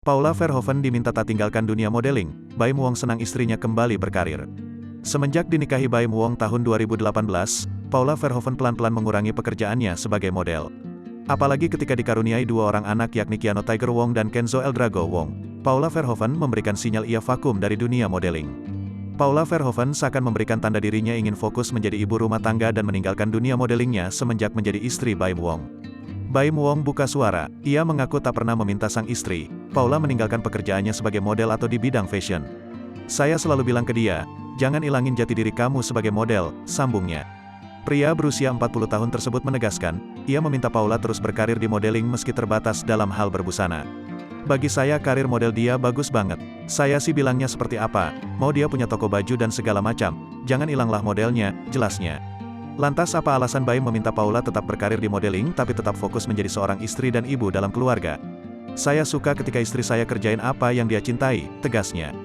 Paula Verhoeven diminta tak tinggalkan dunia modeling. Baim Wong senang istrinya kembali berkarir. Semenjak dinikahi Baim Wong tahun 2018, Paula Verhoeven pelan-pelan mengurangi pekerjaannya sebagai model. Apalagi ketika dikaruniai dua orang anak yakni Keanu Tiger Wong dan Kenzo Eldrago Wong, Paula Verhoeven memberikan sinyal ia vakum dari dunia modeling. Paula Verhoeven seakan memberikan tanda dirinya ingin fokus menjadi ibu rumah tangga dan meninggalkan dunia modelingnya semenjak menjadi istri Baim Wong. Baim Wong buka suara, ia mengaku tak pernah meminta sang istri, Paula meninggalkan pekerjaannya sebagai model atau di bidang fashion. Saya selalu bilang ke dia, jangan ilangin jati diri kamu sebagai model, sambungnya. Pria berusia 40 tahun tersebut menegaskan, ia meminta Paula terus berkarir di modeling meski terbatas dalam hal berbusana. Bagi saya karir model dia bagus banget. Saya sih bilangnya seperti apa, mau dia punya toko baju dan segala macam, jangan ilanglah modelnya, jelasnya. Lantas apa alasan Baim meminta Paula tetap berkarir di modeling tapi tetap fokus menjadi seorang istri dan ibu dalam keluarga? Saya suka ketika istri saya kerjain apa yang dia cintai, tegasnya.